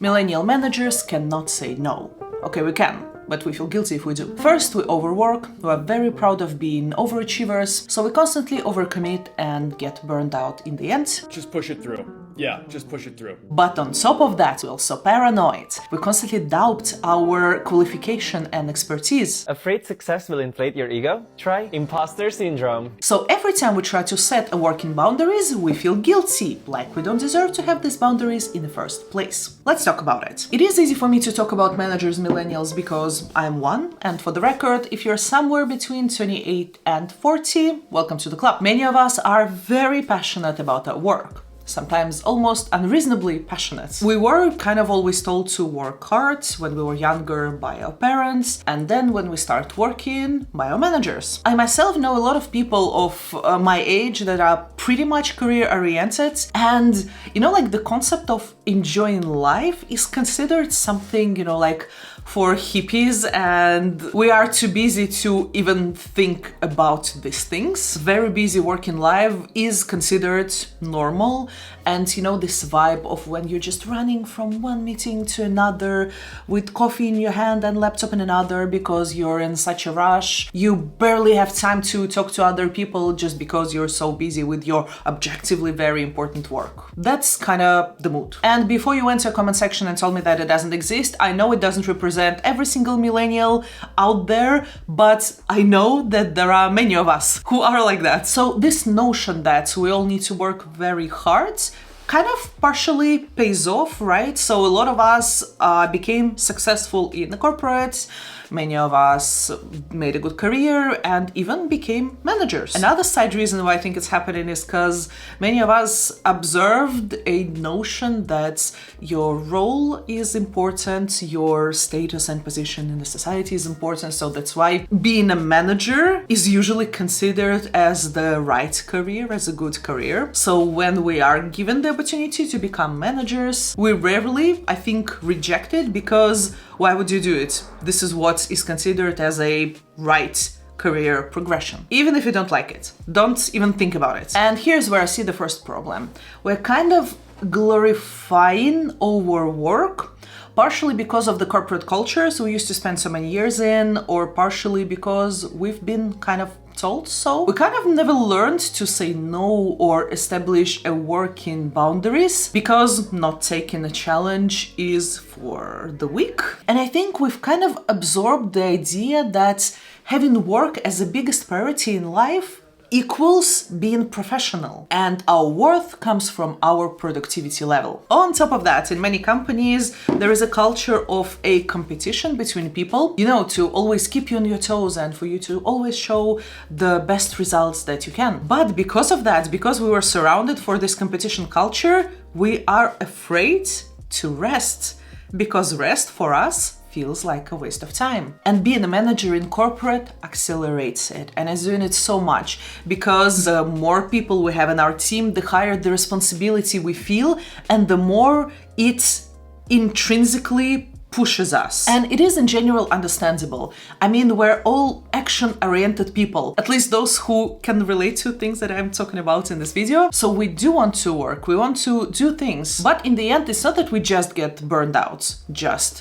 Millennial managers cannot say no. Okay, we can, but we feel guilty if we do. First, we overwork. We are very proud of being overachievers, so we constantly overcommit and get burned out in the end. Just push it through. Yeah, just push it through. But on top of that, we're also paranoid. We constantly doubt our qualification and expertise. Afraid success will inflate your ego? Try imposter syndrome. So every time we try to set a working boundaries, we feel guilty, like we don't deserve to have these boundaries in the first place. Let's talk about it. It is easy for me to talk about managers, millennials, because I'm one, and for the record, if you're somewhere between 28 and 40, welcome to the club. Many of us are very passionate about our work. Sometimes almost unreasonably passionate. We were kind of always told to work hard when we were younger by our parents, and then when we start working by our managers. I myself know a lot of people of my age that are pretty much career oriented, and like the concept of enjoying life is considered something, like for hippies, and we are too busy to even think about these things. Very busy working life is considered normal, and this vibe of when you're just running from one meeting to another with coffee in your hand and laptop in another because you're in such a rush. You barely have time to talk to other people just because you're so busy with your objectively very important work. That's kind of the mood. And before you went to a comment section and told me that it doesn't exist, I know it doesn't represent every single millennial out there, but I know that there are many of us who are like that. So this notion that we all need to work very hard kind of partially pays off, right? So a lot of us became successful in the corporate. Many of us made a good career and even became managers. Another side reason why I think it's happening is because many of us observed a notion that your role is important, your status and position in the society is important. So that's why being a manager is usually considered as the right career, as a good career. So when we are given the opportunity to become managers, we rarely, I think, reject it because why would you do it? This is what is considered as a right career progression. Even if you don't like it, don't even think about it. And here's where I see the first problem. We're kind of glorifying overwork, partially because of the corporate cultures we used to spend so many years in, or partially because we've been kind of told so. We kind of never learned to say no or establish a working boundaries because not taking a challenge is for the weak. And I think we've kind of absorbed the idea that having work as the biggest priority in life equals being professional, and our worth comes from our productivity level. On top of that, in many companies, there is a culture of a competition between people, to always keep you on your toes and for you to always show the best results that you can. But because of that, because we were surrounded for this competition culture, we are afraid to rest, because rest for us feels like a waste of time. And being a manager in corporate accelerates it, and is doing it so much because the more people we have in our team, the higher the responsibility we feel, and the more it intrinsically pushes us. And it is in general understandable. I mean, we're all action-oriented people, at least those who can relate to things that I'm talking about in this video. So we do want to work, we want to do things, but in the end, it's not that we just get burned out,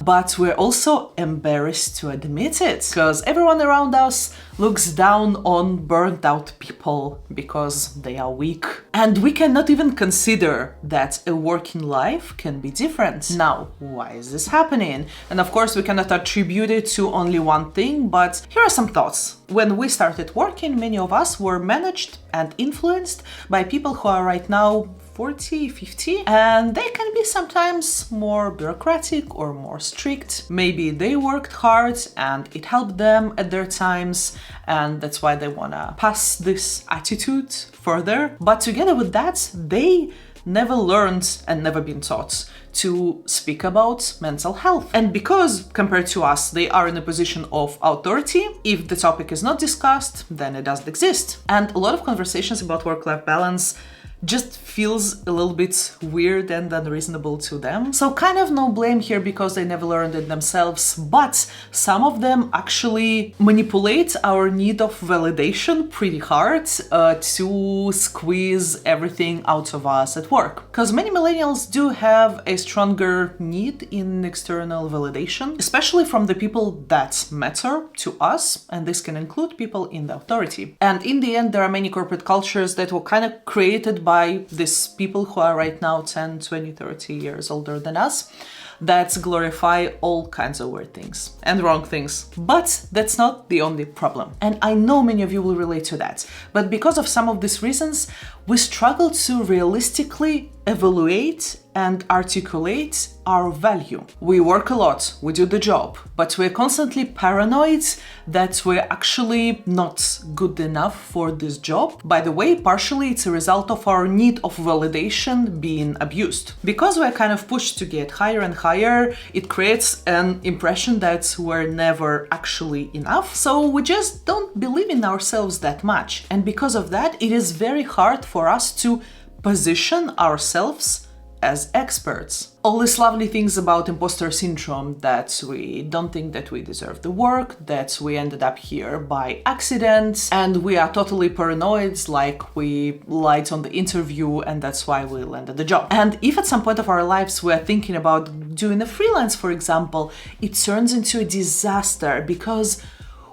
but we're also embarrassed to admit it, because everyone around us looks down on burned out people because they are weak. And we cannot even consider that a working life can be different. Now, why is this happening? And of course, we cannot attribute it to only one thing, but here are some thoughts. When we started working, many of us were managed and influenced by people who are right now 40, 50, and they can be sometimes more bureaucratic or more strict. Maybe they worked hard and it helped them at their times, and that's why they wanna pass this attitude further. But together with that, they never learned and never been taught to speak about mental health. And because compared to us, they are in a position of authority, if the topic is not discussed, then it doesn't exist. And a lot of conversations about work-life balance just feels a little bit weird and unreasonable to them. So kind of no blame here because they never learned it themselves, but some of them actually manipulate our need of validation pretty hard to squeeze everything out of us at work. Because many millennials do have a stronger need in external validation, especially from the people that matter to us, and this can include people in the authority. And in the end, there are many corporate cultures that were kind of created by these people who are right now 10, 20, 30 years older than us, that glorify all kinds of weird things and wrong things. But that's not the only problem. And I know many of you will relate to that. But because of some of these reasons, we struggle to realistically evaluate and articulate our value. We work a lot, we do the job, but we're constantly paranoid that we're actually not good enough for this job. By the way, partially it's a result of our need of validation being abused. Because we're kind of pushed to get higher and higher, it creates an impression that we're never actually enough. So we just don't believe in ourselves that much. And because of that, it is very hard for us to position ourselves as experts. All these lovely things about imposter syndrome, that we don't think that we deserve the work, that we ended up here by accident, and we are totally paranoid, like we lied on the interview and that's why we landed the job. And if at some point of our lives we're thinking about doing a freelance, for example, it turns into a disaster because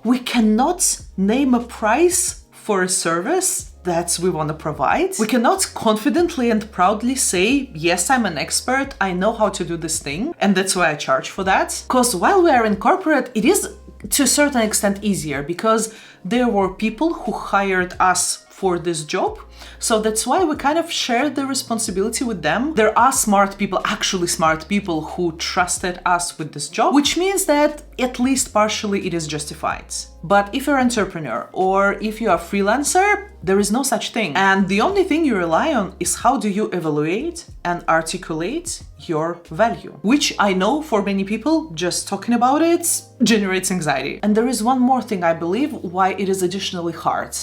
we cannot name a price for a service that we want to provide. We cannot confidently and proudly say, yes, I'm an expert, I know how to do this thing, and that's why I charge for that. Because while we are in corporate, it is to a certain extent easier because there were people who hired us for this job. So that's why we kind of share the responsibility with them. There are smart people, actually smart people, who trusted us with this job, which means that at least partially it is justified. But if you're an entrepreneur or if you're a freelancer, there is no such thing. And the only thing you rely on is how do you evaluate and articulate your value, which I know for many people, just talking about it generates anxiety. And there is one more thing, I believe, why it is additionally hard.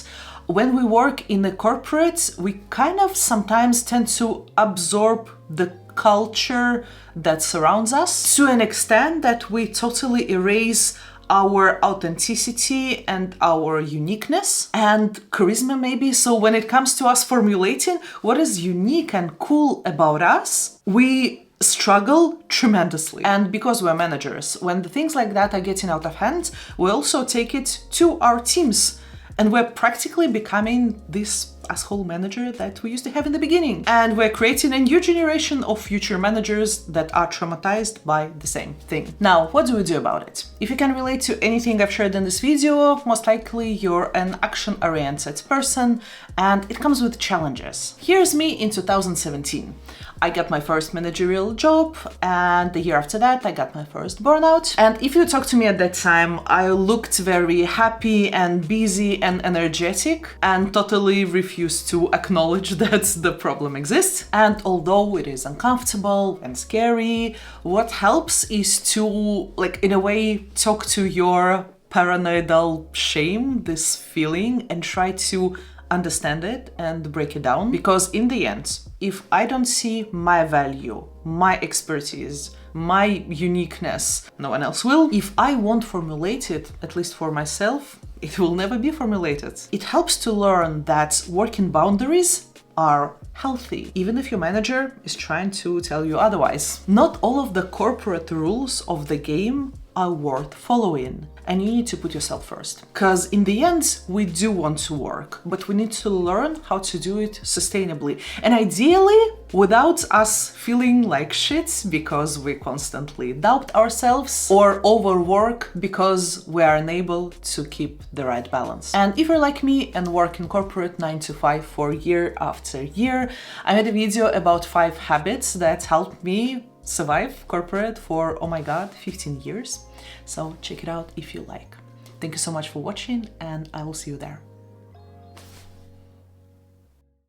When we work in a corporate, we kind of sometimes tend to absorb the culture that surrounds us to an extent that we totally erase our authenticity and our uniqueness and charisma maybe. So when it comes to us formulating what is unique and cool about us, we struggle tremendously. And because we're managers, when the things like that are getting out of hand, we also take it to our teams. And we're practically becoming this asshole manager that we used to have in the beginning. And we're creating a new generation of future managers that are traumatized by the same thing. Now, what do we do about it? If you can relate to anything I've shared in this video, most likely you're an action-oriented person and it comes with challenges. Here's me in 2017. I got my first managerial job, and the year after that I got my first burnout. And if you talk to me at that time, I looked very happy and busy and energetic and totally refused to acknowledge that the problem exists. And although it is uncomfortable and scary, what helps is to, like, in a way, talk to your paranoidal shame, this feeling, and try to understand it and break it down. Because in the end, if I don't see my value, my expertise, my uniqueness, no one else will. If I won't formulate it, at least for myself, it will never be formulated. It helps to learn that working boundaries are healthy, even if your manager is trying to tell you otherwise. Not all of the corporate rules of the game are worth following, and you need to put yourself first. Because in the end, we do want to work, but we need to learn how to do it sustainably. And ideally, without us feeling like shit because we constantly doubt ourselves or overwork because we are unable to keep the right balance. And if you're like me and work in corporate 9 to 5 for year after year, I made a video about 5 habits that helped me survive corporate for, oh my god, 15 years. So check it out if you like. Thank you so much for watching, and I will see you there.